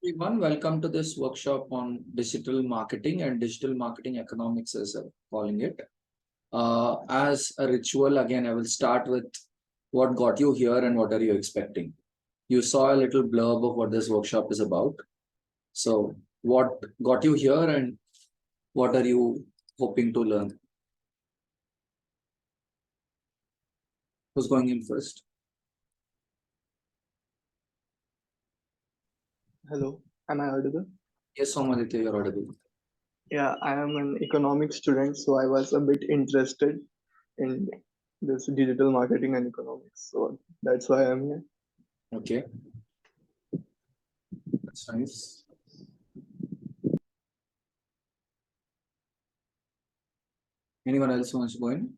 Everyone, welcome to this workshop on digital marketing and digital marketing economics, as I'm calling it. As a ritual, again, I will start with what got you here and what are you expecting. You saw a little blurb of what this workshop is about. So, what got you here and what are you hoping to learn? Who's going in first? Hello, am I audible? Yes, Somaditya, you're audible. Yeah, I am an economics student, so I was a bit interested in this digital marketing and economics. So that's why I'm here. Okay, that's nice. Anyone else wants to go in?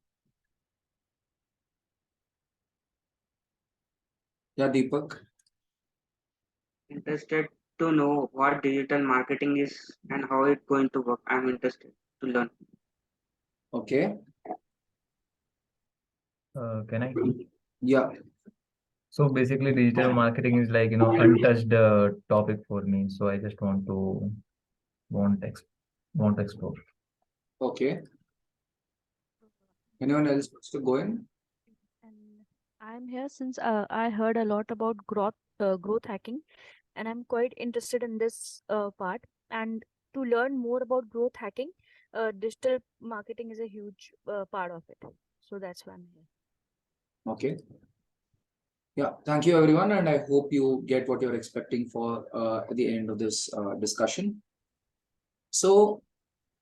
Yeah, Deepak. Interested to know what digital marketing is and how it's going to work. I'm interested to learn. Okay. Can I? Yeah. So basically, digital marketing is like untouched topic for me. So I just want ex want to explore. Okay. Anyone else wants to go in? And I'm here since I heard a lot about growth hacking, and I'm quite interested in this part. And to learn more about growth hacking, digital marketing is a huge part of it. So that's why I'm here. Okay. Yeah, thank you everyone, and I hope you get what you're expecting for at the end of this discussion. So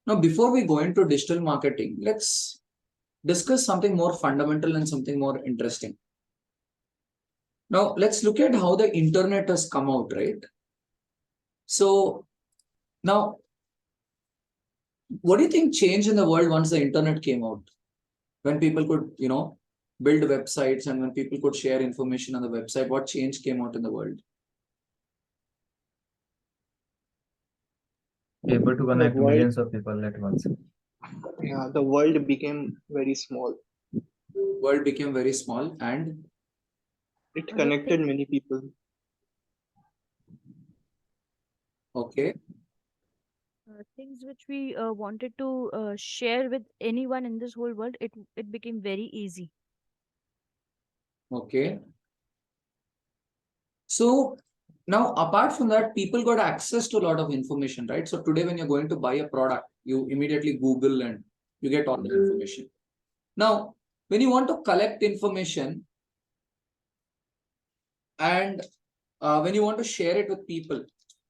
now, before we go into digital marketing, let's discuss something more fundamental and something more interesting. Now, let's look at how the internet has come out, right? So now, what do you think changed in the world once the internet came out? When people could, build websites and when people could share information on the website, what change came out in the world? Able to connect world- millions of people at once. Yeah, the world became very small. World became very small and It connected many people. okay. Things which we wanted to share with anyone in this whole world, it became very easy. Okay. So now, apart from that, people got access to a lot of information, right? So today, when you're going to buy a product, you immediately Google and you get all the information. Now, when you want to collect information and when you want to share it with people,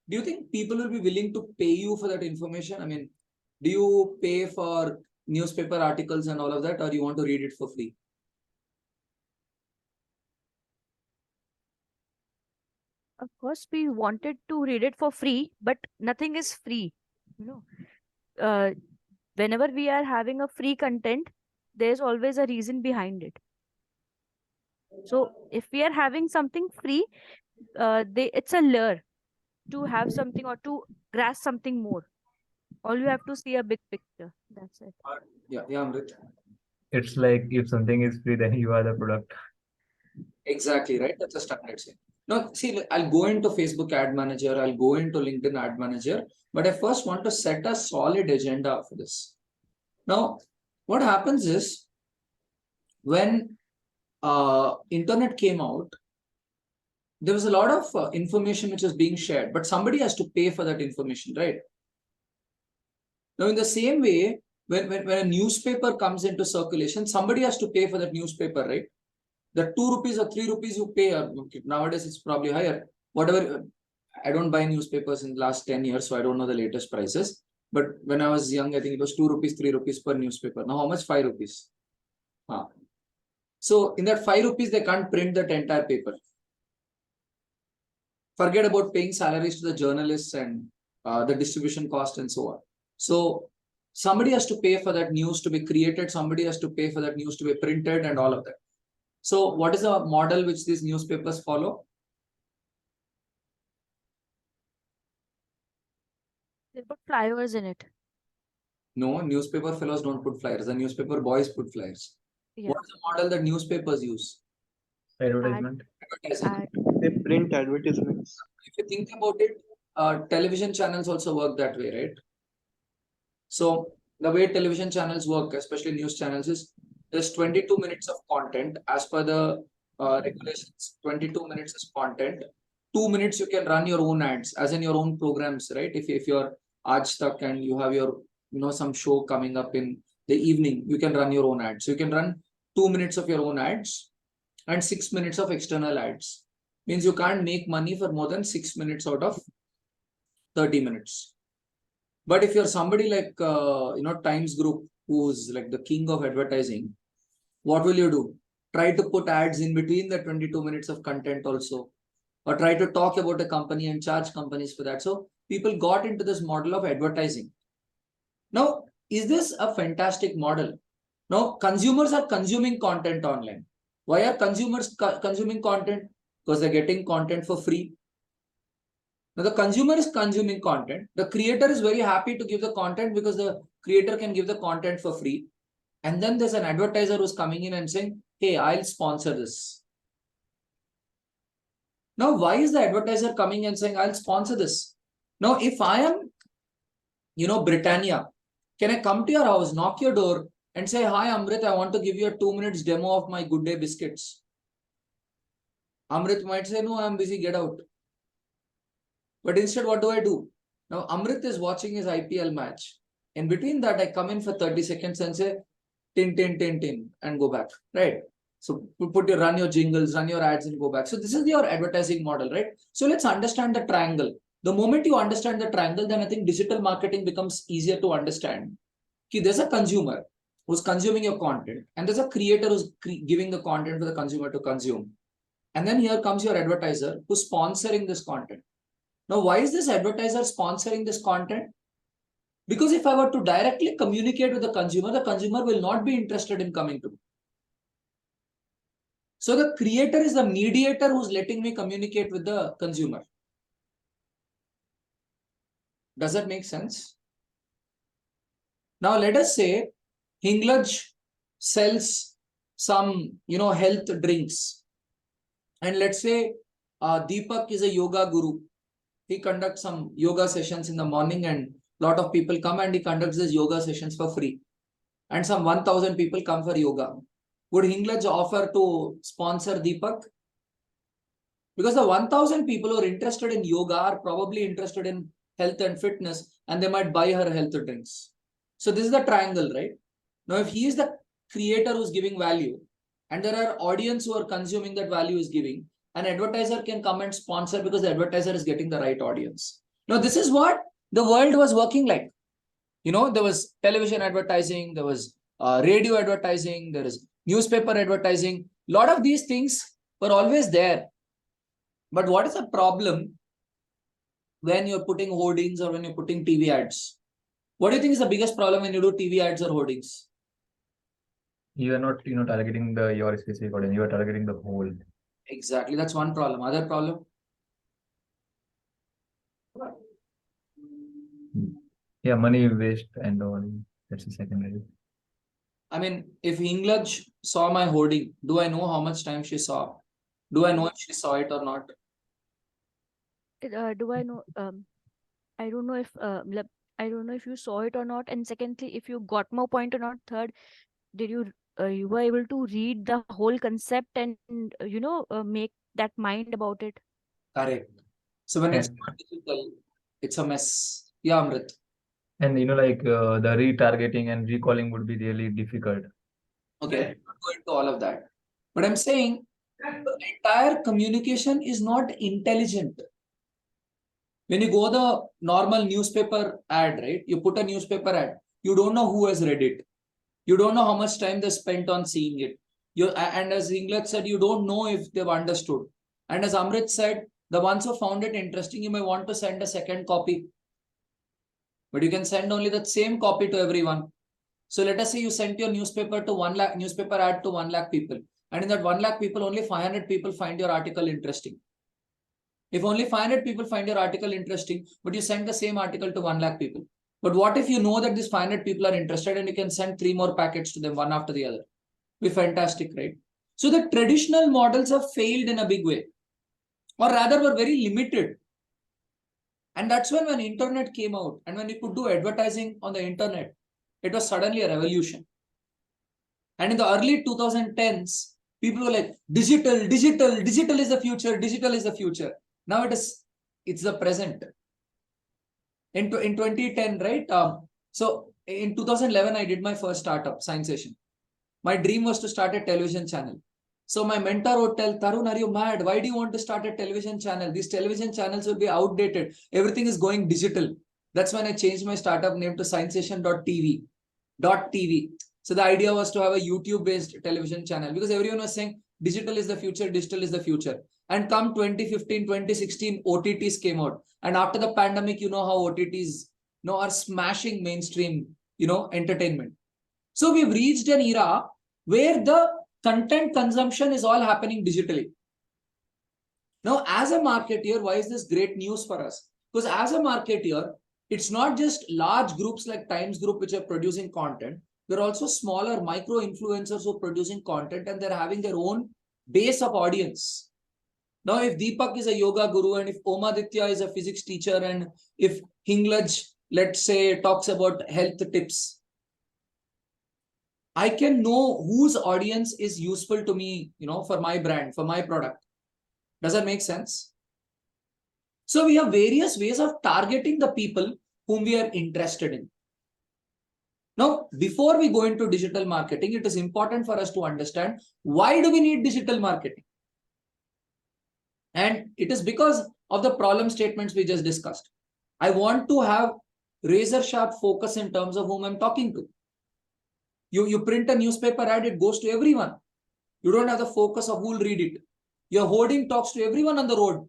do you think people will be willing to pay you for that information? I mean, do you pay for newspaper articles and all of that, or you want to read it for free? Of course, we wanted to read it for free, but nothing is free. You know, uh, whenever we are having a free content, there's always a reason behind it. So if we are having something free, it's a lure to have something or to grasp something more. All you have to see a big picture. That's it. Yeah, Amrit. It's like if something is free, then you are the product. Exactly, right? That's a standard thing. No, see, I'll go into Facebook Ad Manager, I'll go into LinkedIn Ad Manager, but I first want to set a solid agenda for this. Now, what happens is when internet came out, there was a lot of information which was being shared, but somebody has to pay for that information, right? Now, in the same way, when a newspaper comes into circulation, somebody has to pay for that newspaper, right? The 2 rupees or 3 rupees you pay, nowadays it's probably higher. Whatever, I don't buy newspapers in the last 10 years, so I don't know the latest prices. But when I was young, I think it was 2 rupees, 3 rupees per newspaper. Now, how much? 5 rupees. So, in that 5 rupees, they can't print that entire paper. Forget about paying salaries to the journalists and the distribution cost and so on. So, somebody has to pay for that news to be created. Somebody has to pay for that news to be printed and all of that. So, what is the model which these newspapers follow? They put flyers in it. No, newspaper fellows don't put flyers. The newspaper boys put flyers. Yeah. What is the model that newspapers use? Advertisement. Advertising. Ad. They print advertisements. If you think about it, television channels also work that way, right? So the way television channels work, especially news channels, is there's 22 minutes of content as per the regulations. 22 minutes is content. 2 minutes you can run your own ads, as in your own programs, right? If you're Aaj Tak and you have your some show coming up in the evening, you can run your own ads. So you can run 2 minutes of your own ads and 6 minutes of external ads. Means you can't make money for more than 6 minutes out of 30 minutes. But if you're somebody like Times Group, who's like the king of advertising, what will you do? Try to put ads in between the 22 minutes of content also, or try to talk about a company and charge companies for that. So people got into this model of advertising. Now, is this a fantastic model? Now, consumers are consuming content online. Why are consumers consuming content? Because they're getting content for free. Now, the consumer is consuming content. The creator is very happy to give the content because the creator can give the content for free. And then there's an advertiser who's coming in and saying, hey, I'll sponsor this. Now, why is the advertiser coming and saying, I'll sponsor this? Now, if I am, Britannia, can I come to your house, knock your door and say, hi, Amrit, I want to give you a 2 minutes demo of my Good Day biscuits. Amrit might say, no, I'm busy, get out. But instead, what do? Now, Amrit is watching his IPL match. In between that, I come in for 30 seconds and say, tin, tin, tin, tin, and go back, right? So run your jingles, run your ads and go back. So this is your advertising model, right? So let's understand the triangle. The moment you understand the triangle, then I think digital marketing becomes easier to understand. There's a consumer who's consuming your content, and there's a creator who's giving the content for the consumer to consume. And then here comes your advertiser who's sponsoring this content. Now, why is this advertiser sponsoring this content? Because if I were to directly communicate with the consumer will not be interested in coming to me. So the creator is the mediator who's letting me communicate with the consumer. Does that make sense? Now, let us say Hinglaj sells some, health drinks. And let's say Deepak is a yoga guru. He conducts some yoga sessions in the morning and a lot of people come and he conducts these yoga sessions for free. And some 1,000 people come for yoga. Would Hinglaj offer to sponsor Deepak? Because the 1,000 people who are interested in yoga are probably interested in health and fitness, and they might buy her health drinks. So this is the triangle, right? Now, if he is the creator who's giving value, and there are audience who are consuming that value is giving, an advertiser can come and sponsor because the advertiser is getting the right audience. Now, this is what the world was working like. There was television advertising, there was radio advertising, there is newspaper advertising. A lot of these things were always there. But what is the problem when you're putting hoardings or when you're putting TV ads? What do you think is the biggest problem when you do TV ads or hoardings? You are not, targeting your specific audience. You are targeting the whole. Exactly. That's one problem. Other problem? Yeah, money waste and all. That's the secondary. I mean, if Hinglaj saw my hoarding, do I know how much time she saw? Do I know if she saw it or not? Do I know? I don't know if I don't know if you saw it or not. And secondly, if you got my point or not. Third, did you you were able to read the whole concept and make that mind about it? Correct. So when it's And- not digital, it's a mess. Yeah, Amrit. And the retargeting and recalling would be really difficult. Okay, I'm not going to all of that. But I'm saying the entire communication is not intelligent. When you go the normal newspaper ad, right? You put a newspaper ad, you don't know who has read it. You don't know how much time they spent on seeing it. And as Hinglaj said, you don't know if they've understood. And as Amrit said, the ones who found it interesting, you may want to send a second copy. But you can send only the same copy to everyone. So let us say you sent your newspaper to 1 lakh, newspaper ad to 1 lakh people. And in that 1 lakh people, only 500 people find your article interesting. If only 500 people find your article interesting, but you send the same article to 1 lakh people. But what if you know that these 500 people are interested and you can send 3 more packets to them, one after the other? Be fantastic, right? So the traditional models have failed in a big way, or rather were very limited. And that's when internet came out and when you could do advertising on the internet, it was suddenly a revolution. And in the early 2010s, people were like, digital is the future, digital is the future. Now it's the present. In 2010, right? So in 2011, I did my first startup, Sciensation. My dream was to start a television channel. So my mentor would tell, Tarun, are you mad? Why do you want to start a television channel? These television channels will be outdated. Everything is going digital. That's when I changed my startup name to Sciensation.tv. .tv. So the idea was to have a YouTube-based television channel because everyone was saying digital is the future, digital is the future. And come 2015, 2016, OTTs came out. And after the pandemic, you know how OTTs are smashing mainstream, entertainment. So we've reached an era where the content consumption is all happening digitally. Now, as a marketeer, why is this great news for us? Because as a marketeer, it's not just large groups like Times Group which are producing content. There are also smaller micro influencers who are producing content and they're having their own base of audience. Now, if Deepak is a yoga guru and if Omaditya is a physics teacher and if Hinglaj, let's say, talks about health tips, I can know whose audience is useful to me, for my brand, for my product. Does that make sense? So we have various ways of targeting the people whom we are interested in. Now, before we go into digital marketing, it is important for us to understand why do we need digital marketing? And it is because of the problem statements we just discussed. I want to have razor sharp focus in terms of whom I'm talking to. You print a newspaper ad, it goes to everyone. You don't have the focus of who will read it. Your hoarding talks to everyone on the road.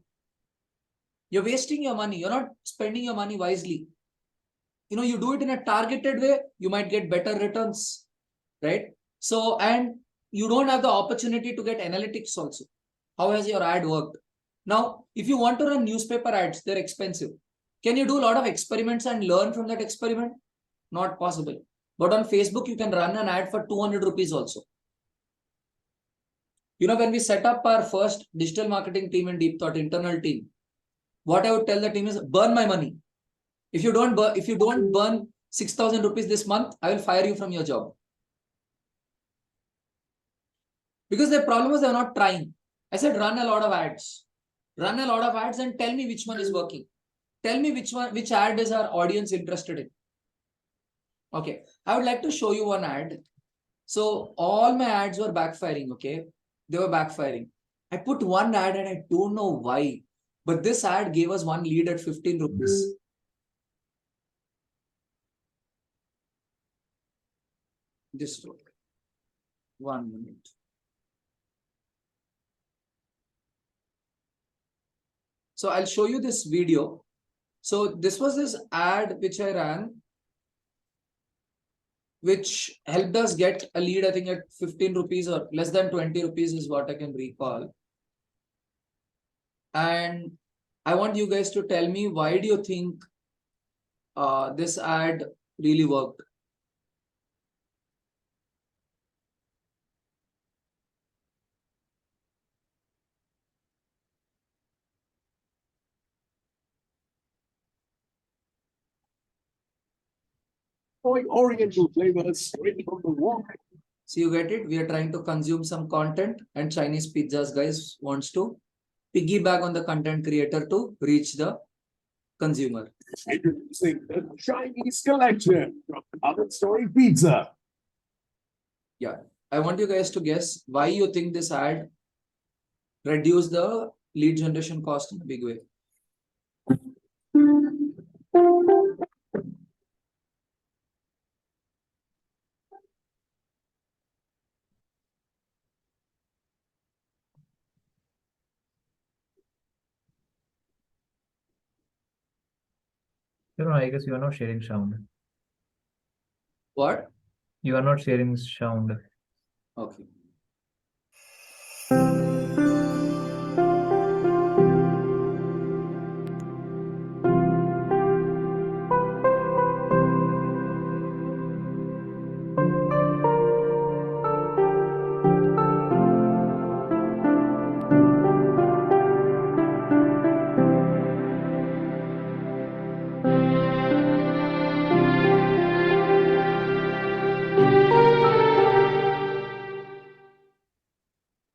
You're wasting your money. You're not spending your money wisely. You do it in a targeted way, you might get better returns, right? So, and you don't have the opportunity to get analytics also. How has your ad worked? Now, if you want to run newspaper ads, they're expensive. Can you do a lot of experiments and learn from that experiment? Not possible. But on Facebook, you can run an ad for 200 rupees also. When we set up our first digital marketing team in Deep Thought, internal team, what I would tell the team is burn my money. If you don't burn 6,000 rupees this month, I will fire you from your job. Because the problem was they were not trying. I said, run a lot of ads. Run a lot of ads and tell me which one is working. Tell me which ad is our audience interested in. Okay, I would like to show you one ad. So all my ads were backfiring, okay? They were backfiring. I put one ad and I don't know why, but this ad gave us one lead at 15 rupees. Just 1 minute. So I'll show you this video. So this was this ad which I ran, which helped us get a lead, I think at 15 rupees or less than 20 rupees is what I can recall. And I want you guys to tell me, why do you think this ad really worked? Oriental flavors straight from the wok. So you get it? We are trying to consume some content and Chinese pizzas guys wants to piggyback on the content creator to reach the consumer. Introducing the Chinese collection from Other Story Pizza. Yeah, I want you guys to guess why you think this ad reduced the lead generation cost in a big way. I guess you are not sharing sound. What? You are not sharing sound. Okay.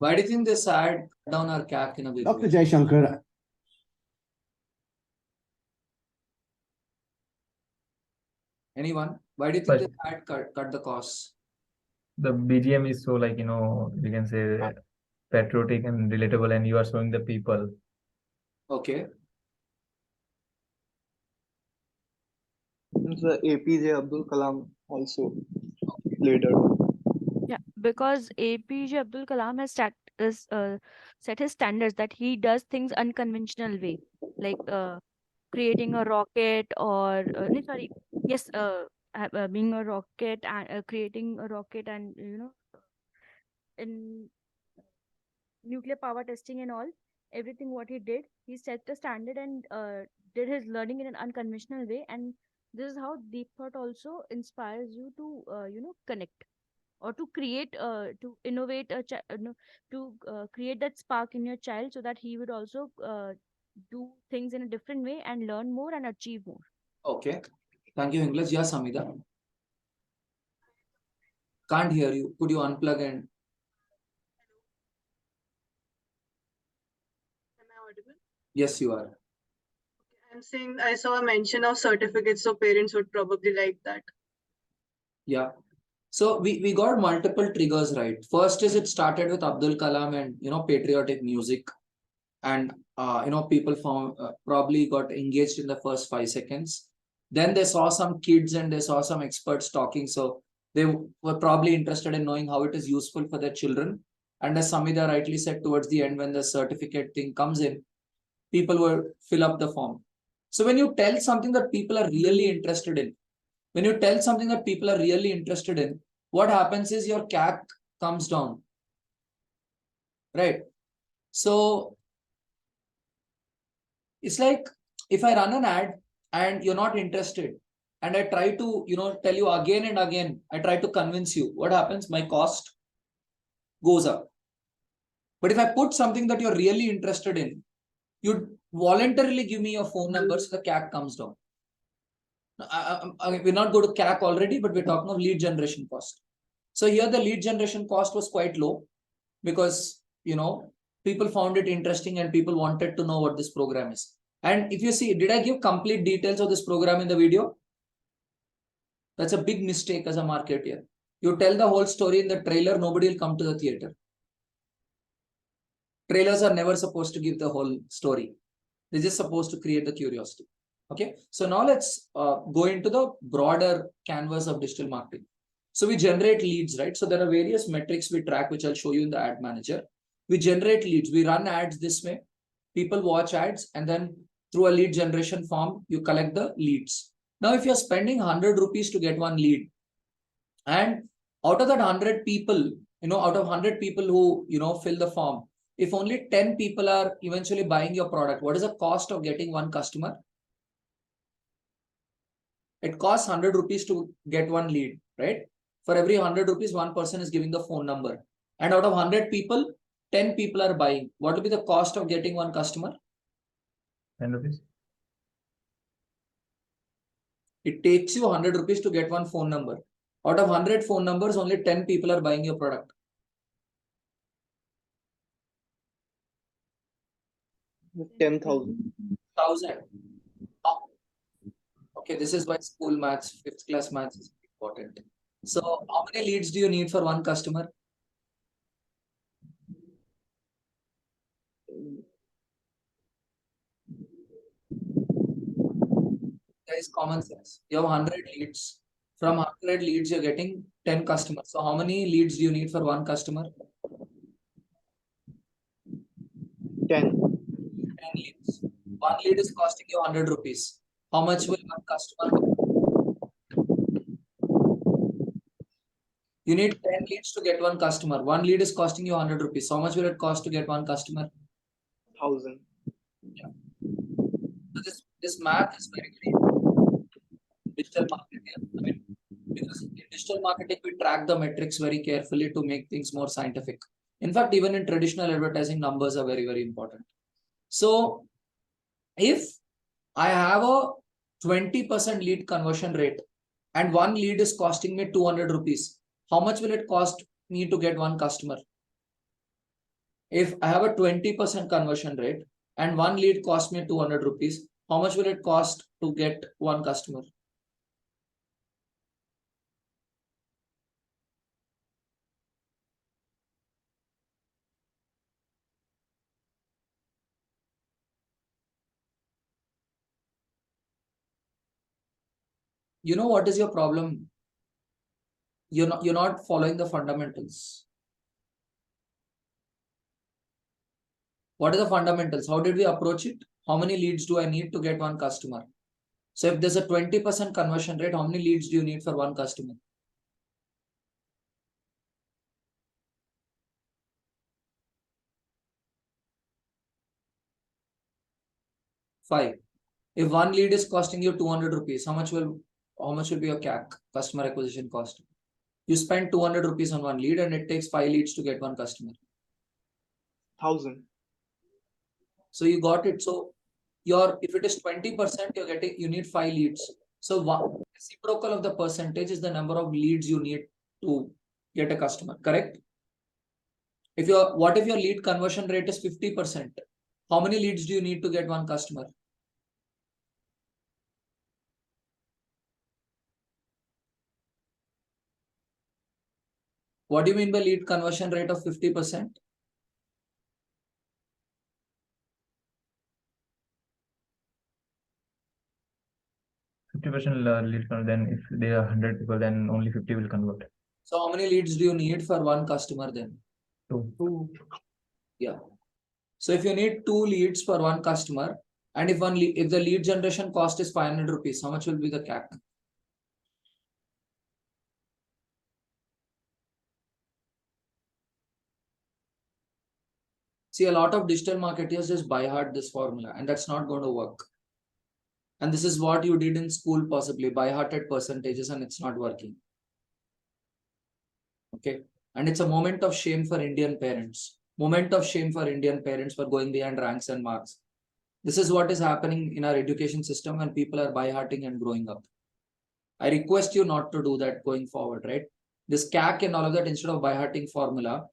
Why do you think this ad cut down our CAC in a big Dr. way? Jaishankar, Anyone? Why do you think But this ad cut the costs? the BGM is so like, you can say patriotic and relatable, and you are showing the people. Okay. The APJ Abdul Kalam also played a role. Yeah, because APJ Abdul Kalam has set his standards that he does things unconventional way, like creating a rocket or no, sorry, yes, being a rocket and creating a rocket and in nuclear power testing and all, everything what he did, he set the standard and did his learning in an unconventional way, and this is how deep thought also inspires you to connect or to create to innovate no, to create that spark in your child so that he would also do things in a different way and learn more and achieve more. Okay. Thank you, English. Yeah, Samida. Can't hear you. Could you unplug and Am I audible? yes, you are. I'm saying I saw a mention of certificates, so parents would probably like that. Yeah. So we got multiple triggers, right? First is it started with Abdul Kalam and patriotic music, and people found probably got engaged in the first 5 seconds. Then they saw some kids and they saw some experts talking, so they were probably interested in knowing how it is useful for their children. And as Samida rightly said, towards the end, when the certificate thing comes in, people will fill up the form. So when you tell something that people are really interested in, what happens is your CAC comes down, right? So it's like if I run an ad and you're not interested, and I try to tell you again and again, I try to convince you, what happens? My cost goes up. But if I put something that you're really interested in, you voluntarily give me your phone number, so the CAC comes down. We're not going to CAC already, but we're talking of lead generation cost. So here the lead generation cost was quite low because people found it interesting and people wanted to know what this program is. And if you see, did I give complete details of this program in the video? That's a big mistake as a marketer. You tell the whole story in the trailer, nobody will come to the theater. Trailers are never supposed to give the whole story. They're just supposed to create the curiosity. Okay, so now let's go into the broader canvas of digital marketing. So we generate leads, right? So there are various metrics we track, which I'll show you in the ad manager. We generate leads. We run ads this way. People watch ads, and then through a lead generation form, you collect the leads. Now, if you're spending 100 rupees to get one lead, and out of that 100 people, out of 100 people who, fill the form, if only 10 people are eventually buying your product, what is the cost of getting one customer? It costs 100 rupees to get one lead, right? For every 100 rupees, one person is giving the phone number. And out of 100 people, 10 people are buying. What will be the cost of getting one customer? 10 rupees. It takes you 100 rupees to get one phone number. Out of 100 phone numbers, only 10 people are buying your product. 10,000. 1,000. Okay, this is why school maths, 5th class maths is important. So how many leads do you need for one customer? There is common sense. You have 100 leads. From 100 leads, you're getting 10 customers. So how many leads do you need for one customer? 10. 10 leads. One lead is costing you 100 rupees. How much will one customer cost? You need 10 leads to get one customer. One lead is costing you 100 rupees. How much will it cost to get one customer? 1,000. Yeah. So this math is very, very important. Digital marketing. Because in digital marketing, we track the metrics very carefully to make things more scientific. In fact, even in traditional advertising, numbers are very, very important. So if I have a 20% lead conversion rate and one lead is costing me 200 rupees, how much will it cost me to get one customer? If I have a 20% conversion rate and one lead cost me 200 rupees, how much will it cost to get one customer? You know what is your problem? You're not following the fundamentals. What are the fundamentals? How did we approach it? How many leads do I need to get one customer? So if there's a 20% conversion rate, how many leads do you need for one customer? 5. If one lead is costing you 200 rupees, how much will be your CAC, customer acquisition cost? You spend 200 rupees on one lead and it takes 5 leads to get one customer. 1,000. So you got it. So if it is 20%, you need 5 leads. So reciprocal of the percentage is the number of leads you need to get a customer, correct? What if your lead conversion rate is 50%? How many leads do you need to get one customer? What do you mean by lead conversion rate of 50%? Lead convert, then if there are 100 people, then only 50 will convert. So how many leads do you need for one customer then? 2. Yeah. So if you need 2 leads for one customer, and if the lead generation cost is 500 rupees, how much will be the CAC? See, a lot of digital marketers just by heart this formula, and that's not going to work. And this is what you did in school, possibly by hearted percentages, and it's not working. Okay. And it's a moment of shame for Indian parents. Moment of shame for Indian parents for going behind ranks and marks. This is what is happening in our education system when people are by hearting and growing up. I request you not to do that going forward, right? This CAC and all of that, instead of by hearting formula,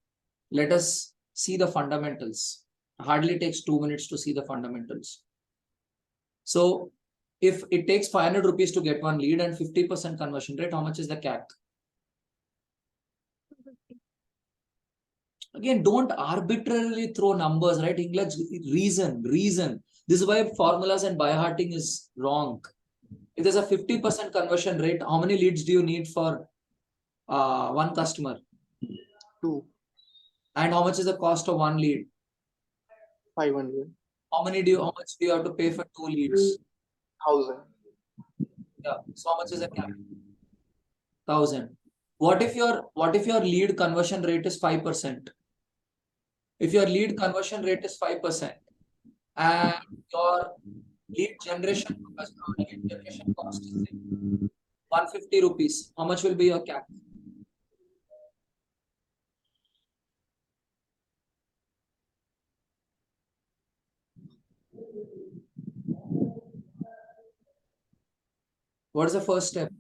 let us see the fundamentals. Hardly takes 2 minutes to see the fundamentals. So if it takes 500 rupees to get one lead and 50% conversion rate, how much is the CAC? Again, don't arbitrarily throw numbers, right? English, reason. This is why formulas and by hearting is wrong. If there's a 50% conversion rate, how many leads do you need for one customer? 2. And how much is the cost of one lead? 500. How much do you have to pay for 2 leads? 1,000. Yeah. So how much is the CAC? 1,000. What if your lead conversion rate is 5%? If your lead conversion rate is 5% and your lead generation cost is 150 rupees, how much will be your CAC? What is the first step?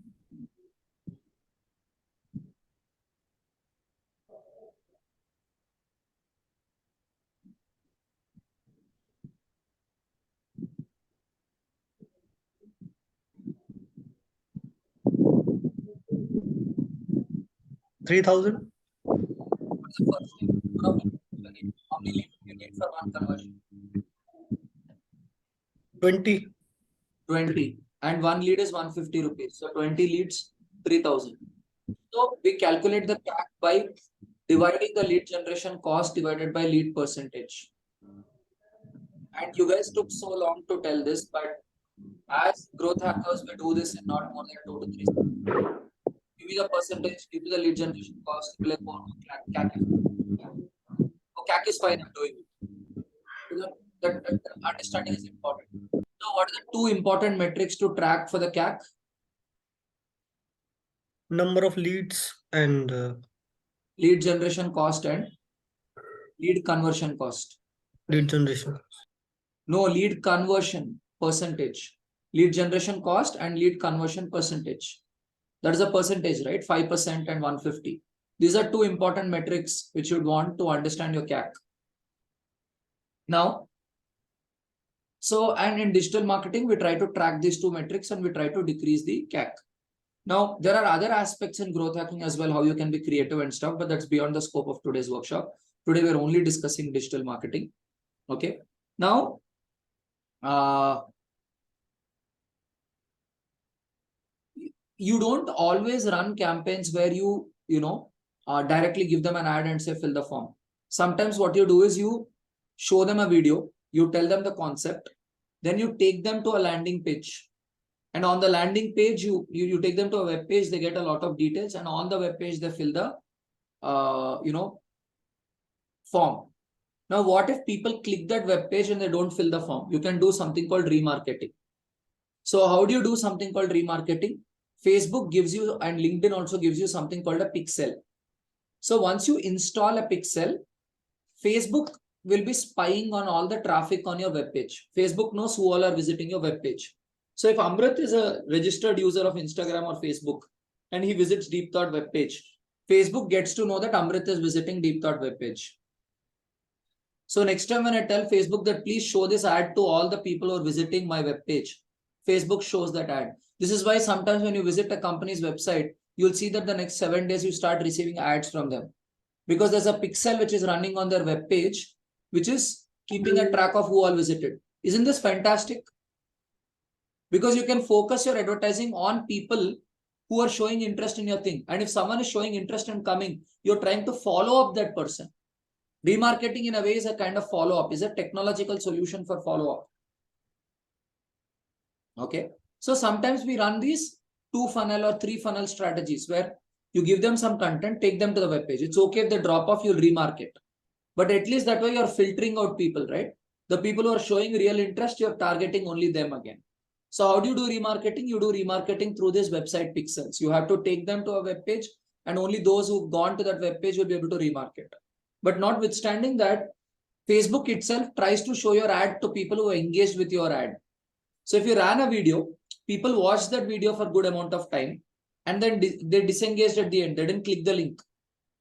$3,000. What's the first step? How many leads you need for one conversion? 20. 20. And one lead is 150 rupees. So 20 leads, 3,000. So we calculate the CAC by dividing the lead generation cost divided by lead percentage. And you guys took so long to tell this, but as growth hackers, we do this in not more than 2 to 3 seconds. Give me the percentage, give me the lead generation cost, give me like, oh, CAC is fine, I'm doing it. So that understanding is important. So what are the 2 important metrics to track for the CAC? Number of leads and Lead generation cost and lead conversion cost. lead generation. No, lead conversion percentage. Lead generation cost and lead conversion percentage. That is a percentage, right? 5% and 150. These are 2 important metrics which you would want to understand your CAC. Now, so, and in digital marketing, we try to track these two metrics and we try to decrease the CAC. Now, there are other aspects in growth hacking as well, how you can be creative and stuff, but that's beyond the scope of today's workshop. Today, we're only discussing digital marketing. Okay. Now, you don't always run campaigns where you directly give them an ad and say fill the form. Sometimes what you do is you show them a video, you tell them the concept, then you take them to a landing page, and on the landing page you take them to a web page, they get a lot of details, and on the web page they fill the form. Now what if people click that web page and they don't fill the form? You can do something called remarketing. So how do you do something called remarketing? Facebook gives you, and LinkedIn also gives you, something called a pixel. So once you install a pixel, Facebook will be spying on all the traffic on your web page. Facebook knows who all are visiting your web page. So if Amrit is a registered user of Instagram or Facebook and he visits Deep Thought web page, Facebook gets to know that Amrit is visiting Deep Thought web page. So next time when I tell Facebook that please show this ad to all the people who are visiting my web page, Facebook shows that ad. This is why sometimes when you visit a company's website, you'll see that the next 7 days you start receiving ads from them, because there's a pixel which is running on their web page, which is keeping a track of who all visited. Isn't this fantastic? Because you can focus your advertising on people who are showing interest in your thing. And if someone is showing interest in coming, you're trying to follow up that person. Remarketing in a way is a kind of follow-up, is a technological solution for follow-up. Okay. So sometimes we run these 2 funnel or 3 funnel strategies where you give them some content, take them to the web page. It's okay if they drop off, you'll remarket. But at least that way you're filtering out people, right? The people who are showing real interest, you're targeting only them again. So how do you do remarketing? You do remarketing through these website pixels. You have to take them to a web page, and only those who've gone to that web page will be able to remarket. But notwithstanding that, Facebook itself tries to show your ad to people who are engaged with your ad. So if you ran a video, people watched that video for a good amount of time, and then they disengaged at the end. They didn't click the link.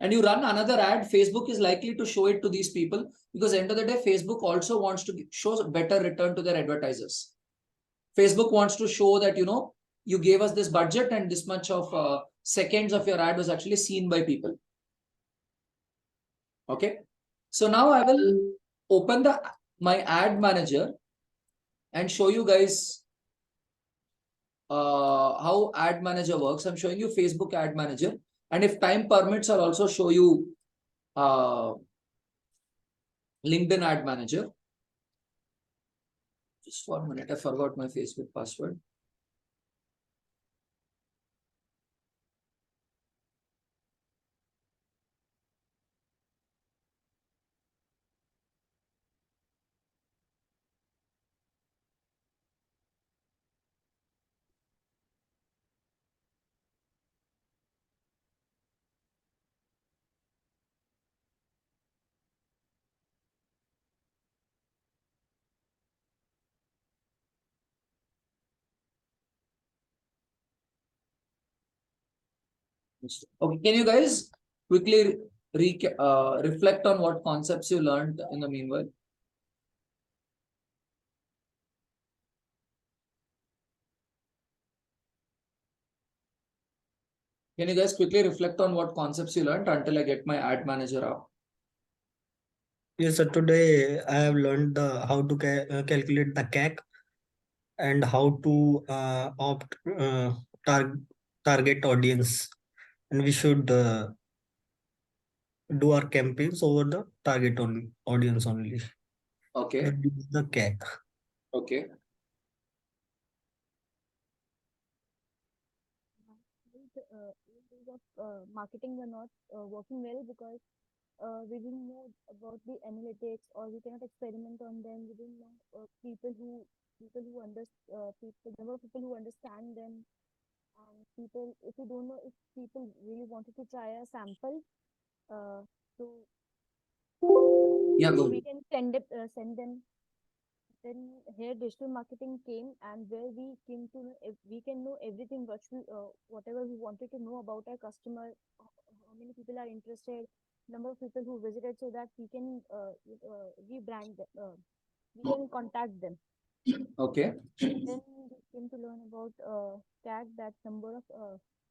And you run another ad, Facebook is likely to show it to these people, because end of the day, Facebook also wants to show better return to their advertisers. Facebook wants to show that, you gave us this budget and this much of seconds of your ad was actually seen by people. Okay. So now I will open my ad manager and show you guys how ad manager works. I'm showing you Facebook ad manager. And if time permits, I'll also show you LinkedIn ad manager. Just 1 minute, I forgot my Facebook password. Okay, can you guys quickly reflect on what concepts you learned in the meanwhile? Can you guys quickly reflect on what concepts you learned until I get my ad manager up? Yes, sir. Today I have learned how to calculate the CAC and how to opt target audience, and we should do our campaigns over the target audience only. Okay. That is the CAC. Okay. Days of marketing were not working well because we didn't know about the analytics, or we cannot experiment on them. We didn't know number of people who understand them, and people, if you don't know if people really wanted to try a sample, so Yeah, go we ahead. can send them. Then here digital marketing came, and where we came to know, we can know everything whatever we wanted to know about our customer, how many people are interested, number of people who visited so that we can rebrand them, we can contact them. Okay. Then we came to learn about CAC, that number of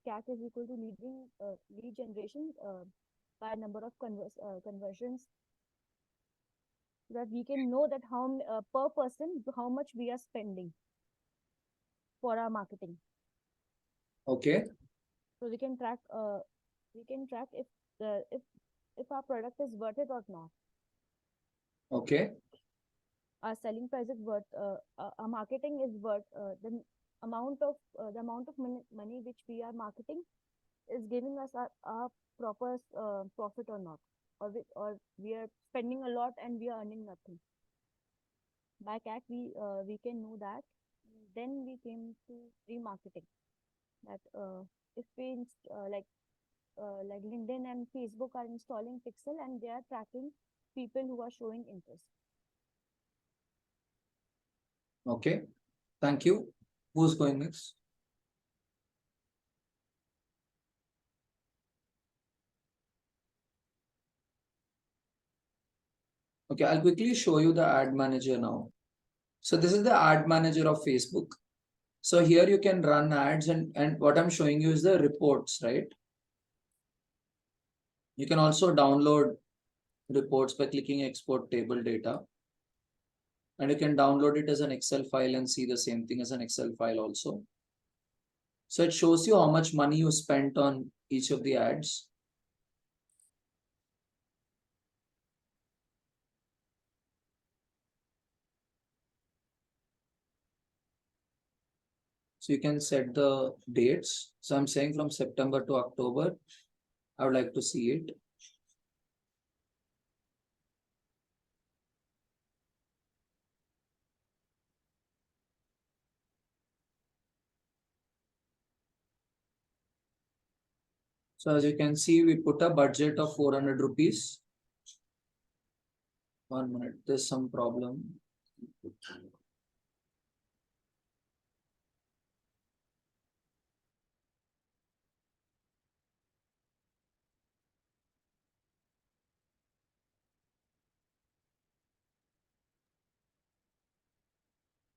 CAC is equal to lead generation by number of conversions, so that we can know that per person how much we are spending for our marketing. Okay. So we can track if our product is worth it or not. Okay. Our selling price is worth, our marketing is worth, the amount of money which we are marketing is giving us our proper profit or not, or we are spending a lot and we are earning nothing. By CAC we can know that. Then we came to remarketing, that if we like LinkedIn and Facebook are installing Pixel and they are tracking people who are showing interest. Okay. Thank you. Who's going next? Okay, I'll quickly show you the ad manager now. So this is the ad manager of Facebook. So here you can run ads, and what I'm showing you is the reports, right? You can also download reports by clicking export table data. And you can download it as an Excel file and see the same thing as an Excel file also. So it shows you how much money you spent on each of the ads. So you can set the dates. So I'm saying from September to October, I would like to see it. So as you can see, we put a budget of 400 rupees. 1 minute, there's some problem.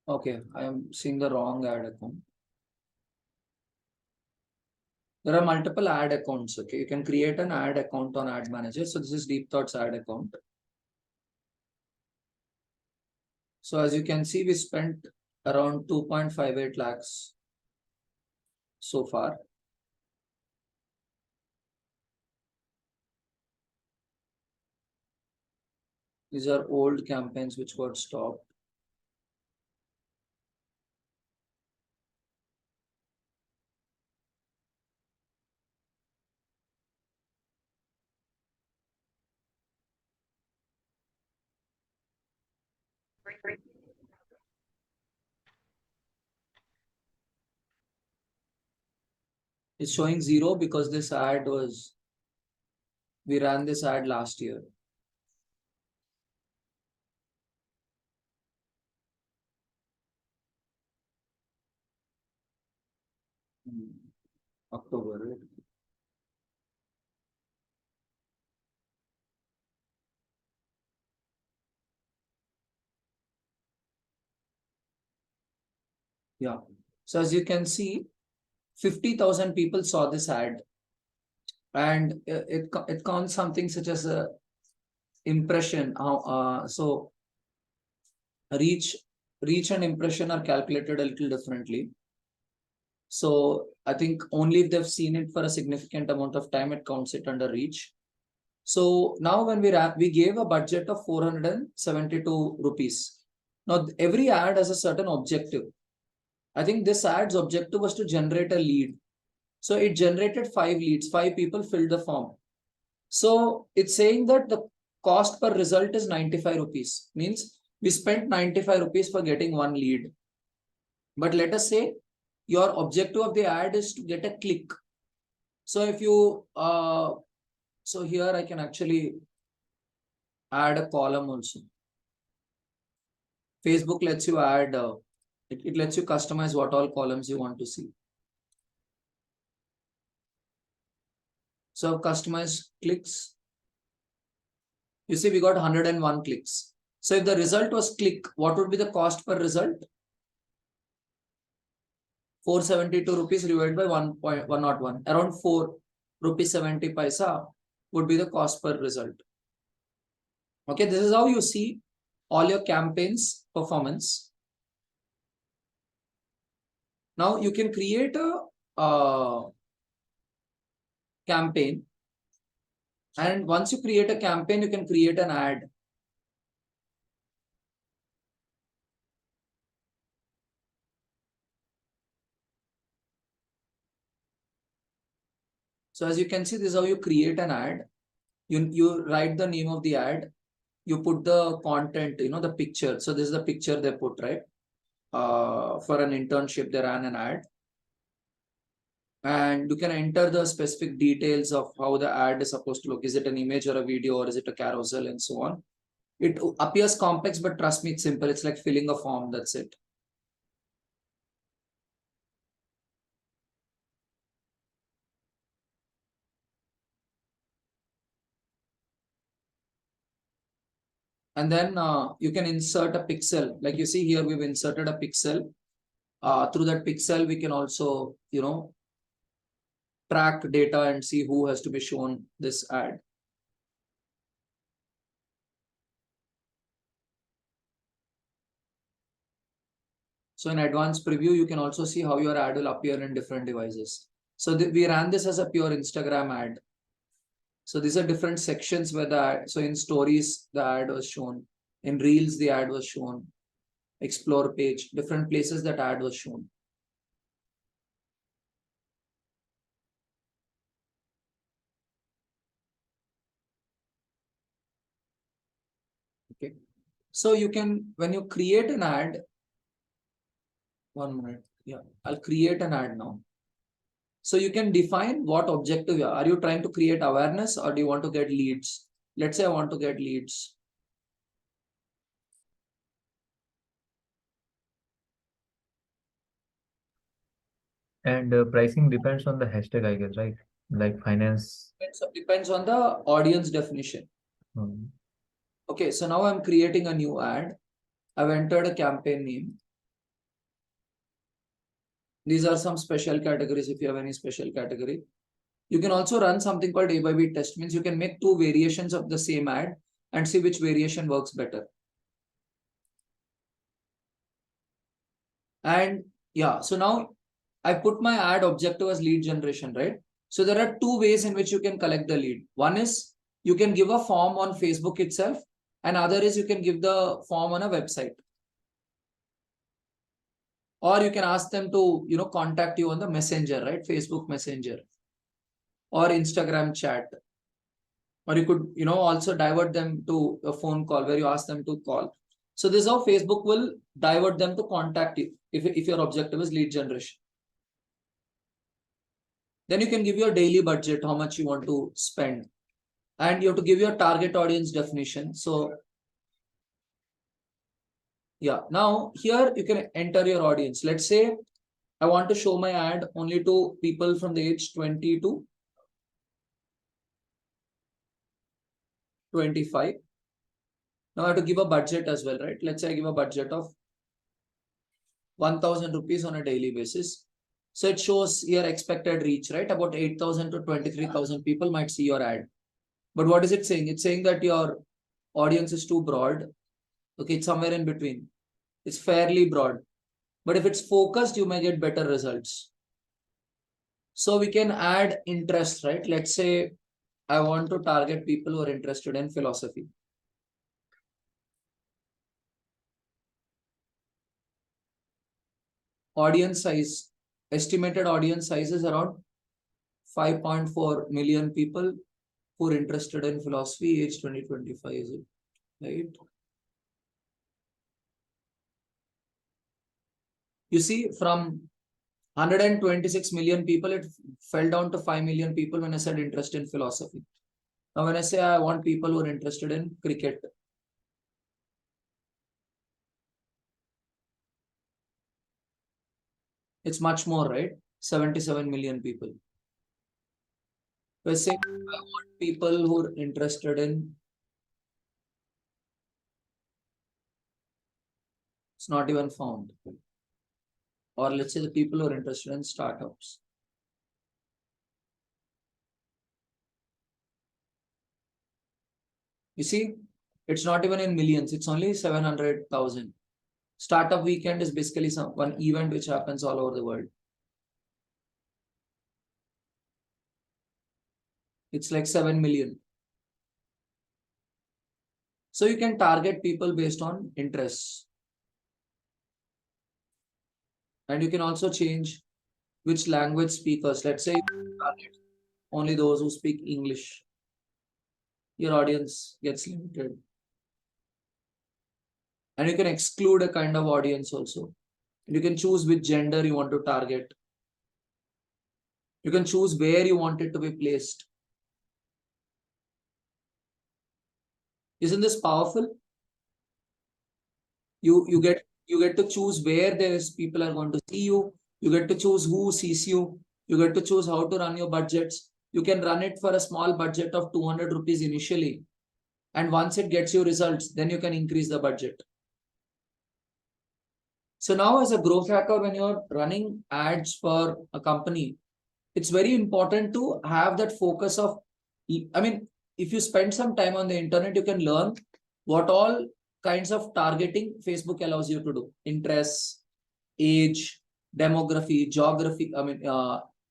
Okay, I am seeing the wrong ad account. There are multiple ad accounts. Okay, you can create an ad account on Ad Manager. So this is Deep Thoughts ad account. So as you can see, we spent around 2.58 lakhs so far. These are old campaigns which got stopped. It's showing 0 because this ad was, we ran this ad last year. October, right? Yeah. So as you can see, 50,000 people saw this ad, and it counts something such as a impression. So reach and impression are calculated a little differently. So I think only if they've seen it for a significant amount of time, it counts it under reach. So now when we gave a budget of 472 rupees. Now every ad has a certain objective. I think this ad's objective was to generate a lead. So it generated 5 leads, 5 people filled the form. So it's saying that the cost per result is 95 rupees. Means we spent 95 rupees for getting 1 lead. But let us say your objective of the ad is to get a click. So if you, so here I can actually add a column also. Facebook lets you add, it lets you customize what all columns you want to see. So customize clicks. You see, we got 101 clicks. So if the result was click, what would be the cost per result? 472 rupees divided by 1.101, around 4 rupees 70 paisa would be the cost per result. Okay, this is how you see all your campaigns performance. Now you can create a campaign, and once you create a campaign, you can create an ad. So as you can see, this is how you create an ad. You write the name of the ad, you put the content, the picture. So this is the picture they put, right? For an internship, they ran an ad. And you can enter the specific details of how the ad is supposed to look. Is it an image or a video, or is it a carousel, and so on. It appears complex, but trust me, it's simple. It's like filling a form, that's it. And then you can insert a pixel. Like you see here, we've inserted a pixel. Through that pixel, we can also, track data and see who has to be shown this ad. So in advanced preview, you can also see how your ad will appear in different devices. So we ran this as a pure Instagram ad. So these are different sections where the ad, so in stories, the ad was shown. In reels, the ad was shown. Explore page, different places that ad was shown. Okay. So you can, when you create an ad, 1 minute. Yeah, I'll create an ad now. So you can define what objective you are. Are you trying to create awareness, or do you want to get leads? Let's say I want to get leads. And pricing depends on the hashtag, I guess, right? Like finance. Depends on the audience definition. Okay, so now I'm creating a new ad. I've entered a campaign name. These are some special categories if you have any special category. You can also run something called A/B test. Means you can make 2 variations of the same ad and see which variation works better. And yeah, so now I put my ad objective as lead generation, right? So there are 2 ways in which you can collect the lead. One is you can give a form on Facebook itself, and other is you can give the form on a website. Or you can ask them to, contact you on the messenger, right? Facebook Messenger or Instagram chat. Or you could, also divert them to a phone call where you ask them to call. So this is how Facebook will divert them to contact you if your objective is lead generation. Then you can give your daily budget, how much you want to spend. And you have to give your target audience definition. So yeah, now here you can enter your audience. Let's say I want to show my ad only to people from the age 20 to 25. Now I have to give a budget as well, right? Let's say I give a budget of 1,000 rupees on a daily basis. So it shows here expected reach, right? About 8,000 to 23,000 people might see your ad. But what is it saying? It's saying that your audience is too broad. Okay, it's somewhere in between. It's fairly broad. But if it's focused, you may get better results. So we can add interest, right? Let's say I want to target people who are interested in philosophy. Audience size, estimated audience size is around 5.4 million people who are interested in philosophy, age 20-25, is it? Right? You see, from 126 million people, it fell down to 5 million people when I said interest in philosophy. Now, when I say I want people who are interested in cricket, it's much more, right? 77 million people. If I say I want people who are interested in It's not even found. Or let's say the people who are interested in startups. You see, it's not even in millions, it's only 700,000. Startup weekend is basically one event which happens all over the world. It's like 7 million. So you can target people based on interests. And you can also change which language speakers. Let's say you target only those who speak English. Your audience gets limited. And you can exclude a kind of audience also. You can choose which gender you want to target. You can choose where you want it to be placed. Isn't this powerful? You get to choose where there is people are going to see you. You get to choose who sees you. You get to choose how to run your budgets. You can run it for a small budget of 200 rupees initially. And once it gets you results, then you can increase the budget. So now as a growth hacker, when you're running ads for a company, it's very important to have that focus of, I mean, if you spend some time on the internet, you can learn what all kinds of targeting Facebook allows you to do. Interests, age, demography, geography,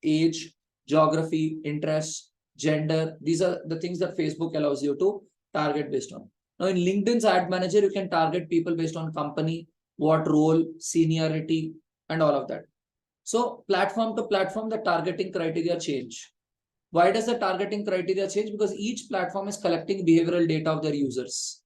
age, geography, interests, gender. These are the things that Facebook allows you to target based on. Now in LinkedIn's ad manager, you can target people based on company, what role, seniority, and all of that. So platform to platform, the targeting criteria change. Why does the targeting criteria change? Because each platform is collecting behavioral data of their users.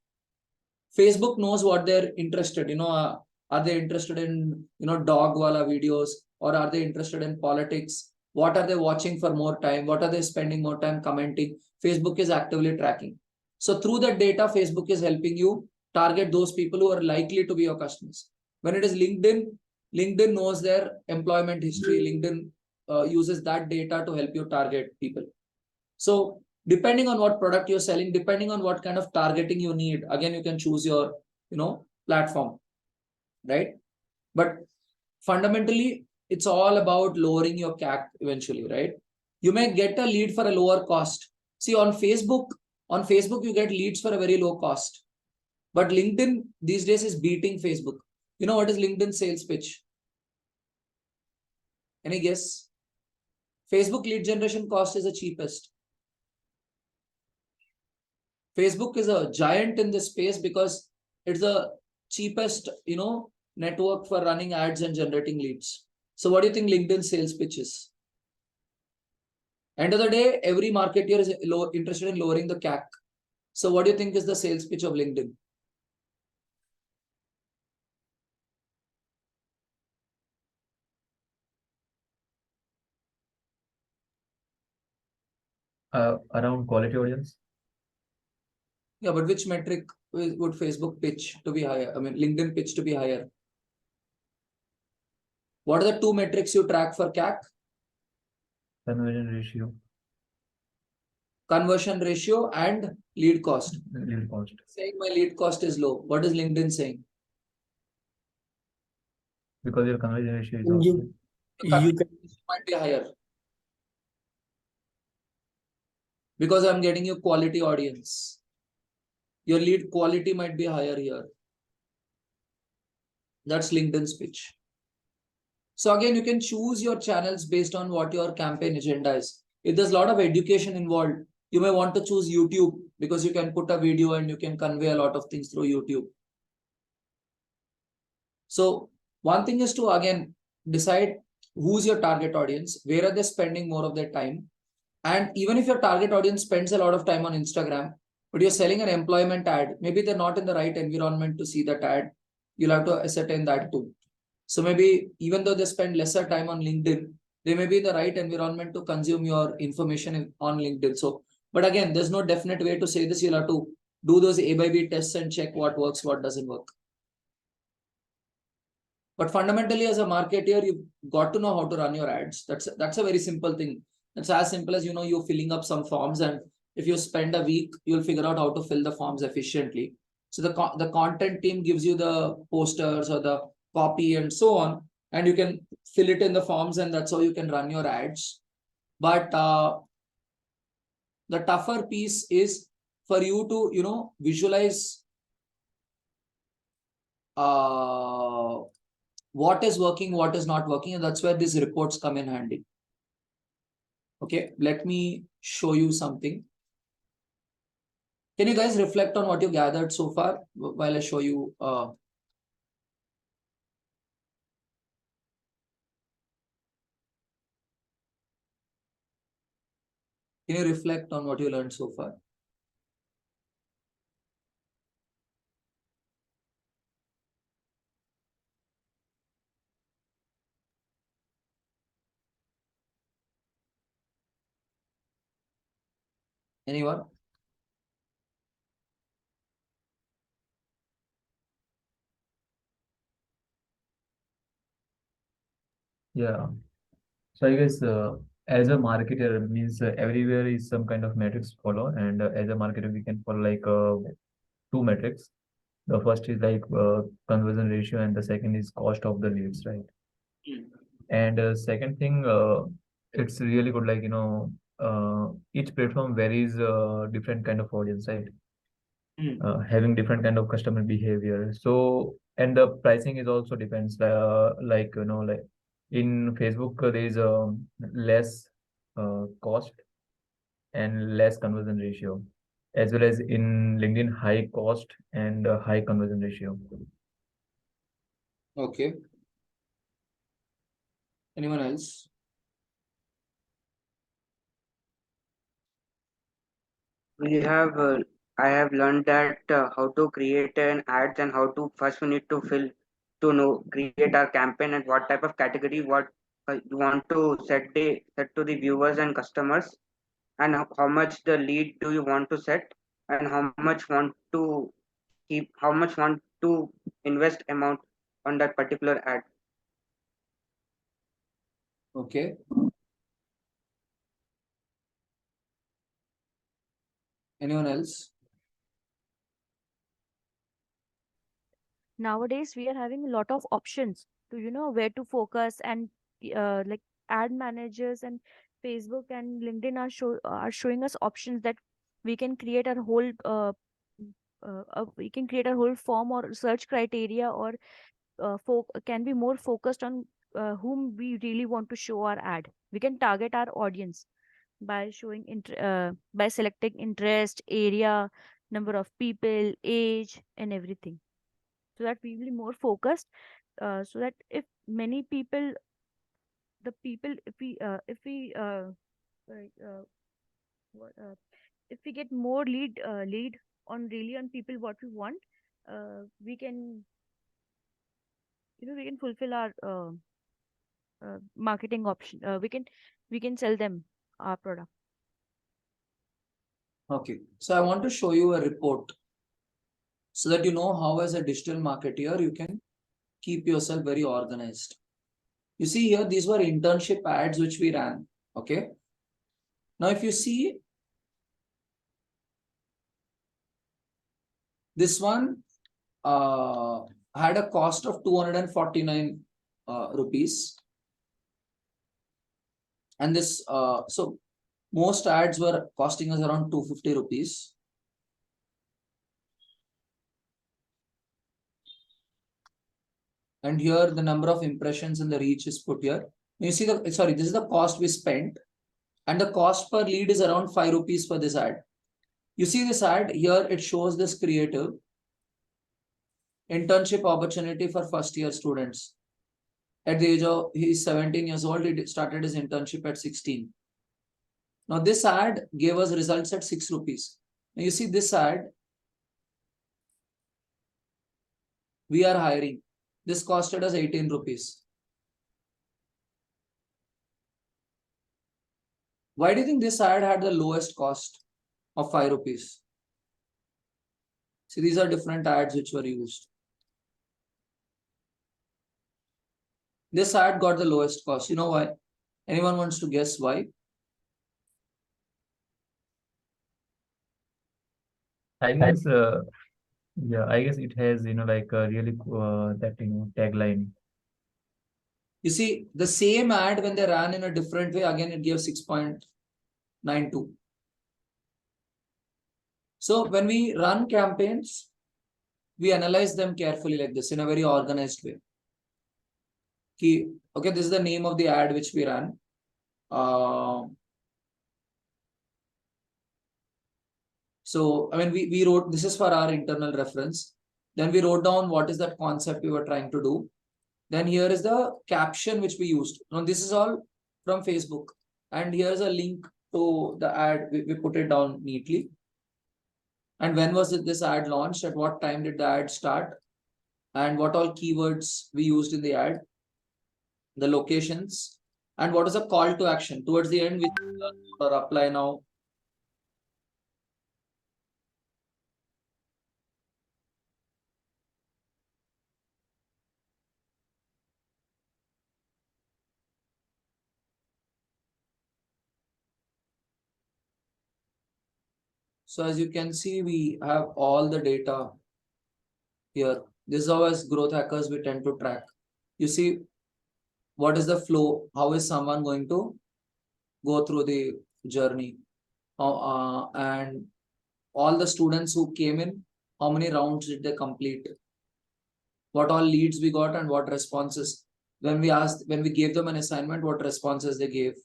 Facebook knows what they're interested in. Are they interested in dog wala videos, or are they interested in politics? What are they watching for more time? What are they spending more time commenting? Facebook is actively tracking. So through that data, Facebook is helping you target those people who are likely to be your customers. When it is LinkedIn, LinkedIn knows their employment history. LinkedIn uses that data to help you target people. So depending on what product you're selling, depending on what kind of targeting you need, again, you can choose your, platform, right? But fundamentally, it's all about lowering your CAC eventually, right? You may get a lead for a lower cost. See, on Facebook, you get leads for a very low cost. But LinkedIn these days is beating Facebook. You know what is LinkedIn's sales pitch? Any guess? Facebook lead generation cost is the cheapest. Facebook is a giant in this space because it's the cheapest, network for running ads and generating leads. So what do you think LinkedIn's sales pitch is? End of the day, every marketer is interested in lowering the CAC. So what do you think is the sales pitch of LinkedIn? Around quality audience. Yeah, but which metric would Facebook pitch to be higher? I mean, LinkedIn pitch to be higher. What are the two metrics you track for CAC? Conversion ratio. Conversion ratio and lead cost. Lead cost. Saying my lead cost is low. What is LinkedIn saying? Because your conversion ratio is also. You can Might be higher. Because I'm getting you quality audience. Your lead quality might be higher here. That's LinkedIn's pitch. So again, you can choose your channels based on what your campaign agenda is. If there's a lot of education involved, you may want to choose YouTube because you can put a video and you can convey a lot of things through YouTube. So one thing is to again decide who's your target audience, where are they spending more of their time. And even if your target audience spends a lot of time on Instagram, but you're selling an employment ad, maybe they're not in the right environment to see that ad. You'll have to ascertain that too. So maybe even though they spend lesser time on LinkedIn, they may be in the right environment to consume your information on LinkedIn. So, but again, there's no definite way to say this. You'll have to do those A/B tests and check what works, what doesn't work. But fundamentally, as a marketer, you've got to know how to run your ads. That's a very simple thing. It's as simple as, you're filling up some forms, and if you spend a week, you'll figure out how to fill the forms efficiently. So the content team gives you the posters or the copy and so on, and you can fill it in the forms, and that's how you can run your ads. But the tougher piece is for you to, visualize what is working, what is not working, and that's where these reports come in handy. Okay, let me show you something. Can you guys reflect on what you gathered so far while I show you? Can you reflect on what you learned so far? Anyone? Yeah. So I guess as a marketer means everywhere is some kind of metrics to follow, and as a marketer we can follow like two metrics. The first is like conversion ratio, and the second is cost of the leads, right? And second thing, it's really good. Like each platform varies different kind of audience, right? Having different kind of customer behavior. So and the pricing is also depends. Like in Facebook there is less cost and less conversion ratio, as well as in LinkedIn high cost and high conversion ratio. Okay. Anyone else? I have learned that how to create an ads and how to first we need to create our campaign and what type of category what you want to set to the viewers and customers, and how much the lead do you want to set, and how much want to invest amount on that particular ad. Okay. Anyone else? Nowadays we are having a lot of options to where to focus, and like ad managers and Facebook and LinkedIn are showing us options that we can create our whole we can create a whole form or search criteria, or can be more focused on whom we really want to show our ad. We can target our audience by by selecting interest, area, number of people, age, and everything, so that we will be more focused. So that if many people, the people, if we like, what, if we get more lead on really on people what we want, we can we can fulfill our marketing option. We can sell them our product. Okay. So I want to show you a report so that you know how, as a digital marketer, you can keep yourself very organized. You see here, these were internship ads which we ran. Okay. Now, if you see this one, had a cost of 249 rupees. And this, so most ads were costing us around 250 rupees. And here the number of impressions and the reach is put here. You see this is the cost we spent, and the cost per lead is around 5 rupees for this ad. You see this ad here, it shows this creative internship opportunity for first year students. At the age of, he's 17 years old, he started his internship at 16. Now this ad gave us results at 6 rupees. Now you see this ad, we are hiring. This costed us 18 rupees. Why do you think this ad had the lowest cost of 5 rupees? See, these are different ads which were used. This ad got the lowest cost. You know why? Anyone wants to guess why? I guess Yeah, I guess it has, like really that, tagline. You see, the same ad when they ran in a different way, again it gives 6.92. So when we run campaigns, we analyze them carefully like this in a very organized way. Okay, this is the name of the ad which we ran. So, I mean, we wrote, this is for our internal reference. Then we wrote down what is that concept we were trying to do. Then here is the caption which we used. Now, this is all from Facebook. And here's a link to the ad. We put it down neatly. And when was this ad launched? At what time did the ad start? And what all keywords we used in the ad? The locations. And what is the call to action? Towards the end, we or apply now. So as you can see, we have all the data here. This is how as growth hackers we tend to track. You see, what is the flow? How is someone going to go through the journey? And all the students who came in, how many rounds did they complete? What all leads we got and what responses? When we gave them an assignment, what responses they gave?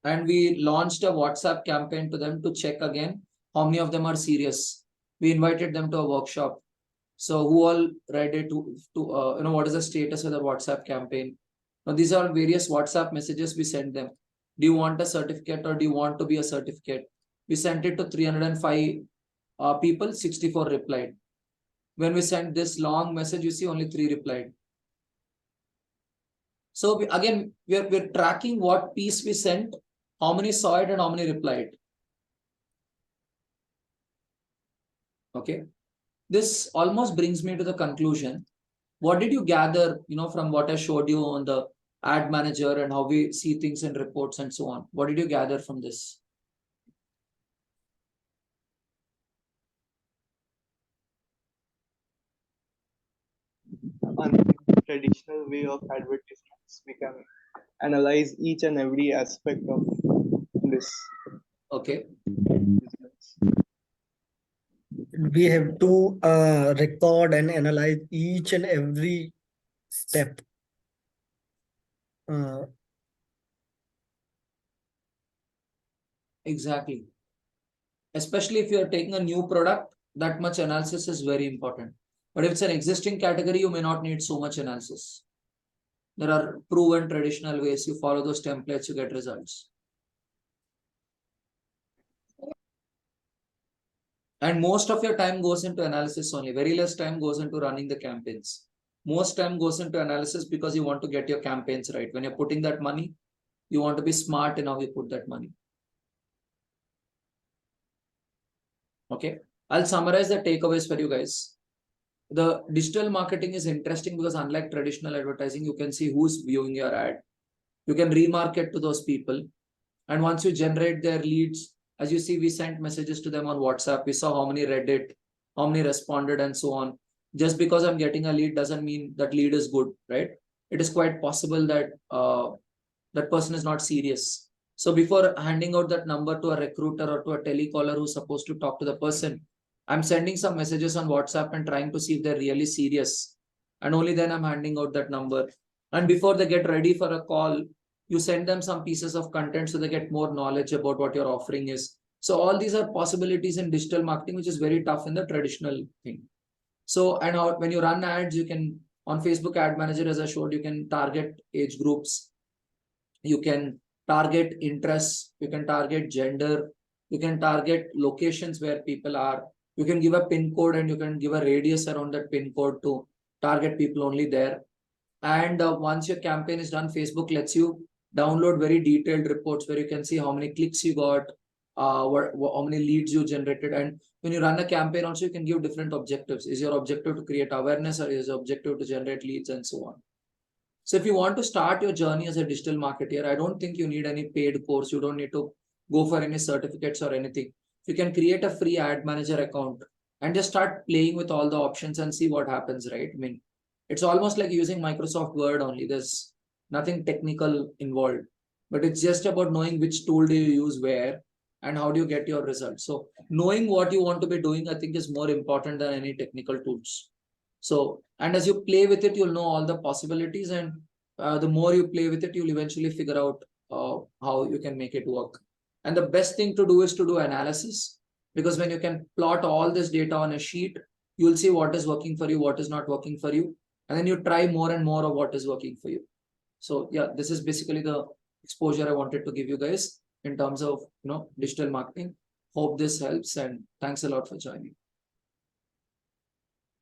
And we launched a WhatsApp campaign to them to check again how many of them are serious. We invited them to a workshop. So who all read it to what is the status of the WhatsApp campaign? Now these are various WhatsApp messages we sent them. Do you want a certificate or do you want to be a certificate? We sent it to 305 people, 64 replied. When we sent this long message, you see only 3 replied. So we're tracking what piece we sent, how many saw it and how many replied. Okay. This almost brings me to the conclusion. What did you gather, from what I showed you on the ad manager and how we see things in reports and so on? What did you gather from this? Traditional way of advertisements, we can analyze each and every aspect of this. Okay. Business. We have to record and analyze each and every step. Exactly. Especially if you are taking a new product, that much analysis is very important. But if it's an existing category, you may not need so much analysis. There are proven traditional ways. You follow those templates, you get results. And most of your time goes into analysis only. Very less time goes into running the campaigns. Most time goes into analysis because you want to get your campaigns right. When you're putting that money, you want to be smart in how you put that money. Okay. I'll summarize the takeaways for you guys. The digital marketing is interesting because unlike traditional advertising, you can see who's viewing your ad. You can remarket to those people. And once you generate their leads, as you see, we sent messages to them on WhatsApp. We saw how many read it, how many responded and so on. Just because I'm getting a lead doesn't mean that lead is good, right? It is quite possible that that person is not serious. So before handing out that number to a recruiter or to a telecaller who's supposed to talk to the person, I'm sending some messages on WhatsApp and trying to see if they're really serious. And only then I'm handing out that number. And before they get ready for a call, you send them some pieces of content so they get more knowledge about what your offering is. So all these are possibilities in digital marketing, which is very tough in the traditional thing. So, and when you run ads, you can, on Facebook Ad Manager, as I showed, you can target age groups. You can target interests. You can target gender. You can target locations where people are. You can give a pin code and you can give a radius around that pin code to target people only there. And once your campaign is done, Facebook lets you download very detailed reports where you can see how many clicks you got, how many leads you generated. And when you run a campaign also, you can give different objectives. Is your objective to create awareness or is your objective to generate leads and so on? So if you want to start your journey as a digital marketer, I don't think you need any paid course. You don't need to go for any certificates or anything. You can create a free ad manager account and just start playing with all the options and see what happens, right? I mean, it's almost like using Microsoft Word only. There's nothing technical involved, but it's just about knowing which tool do you use where and how do you get your results. So knowing what you want to be doing, I think, is more important than any technical tools. So, and as you play with it, you'll know all the possibilities, and the more you play with it, you'll eventually figure out how you can make it work. And the best thing to do is to do analysis, because when you can plot all this data on a sheet, you'll see what is working for you, what is not working for you, and then you try more and more of what is working for you. So yeah, this is basically the exposure I wanted to give you guys in terms of digital marketing. Hope this helps, and thanks a lot for joining.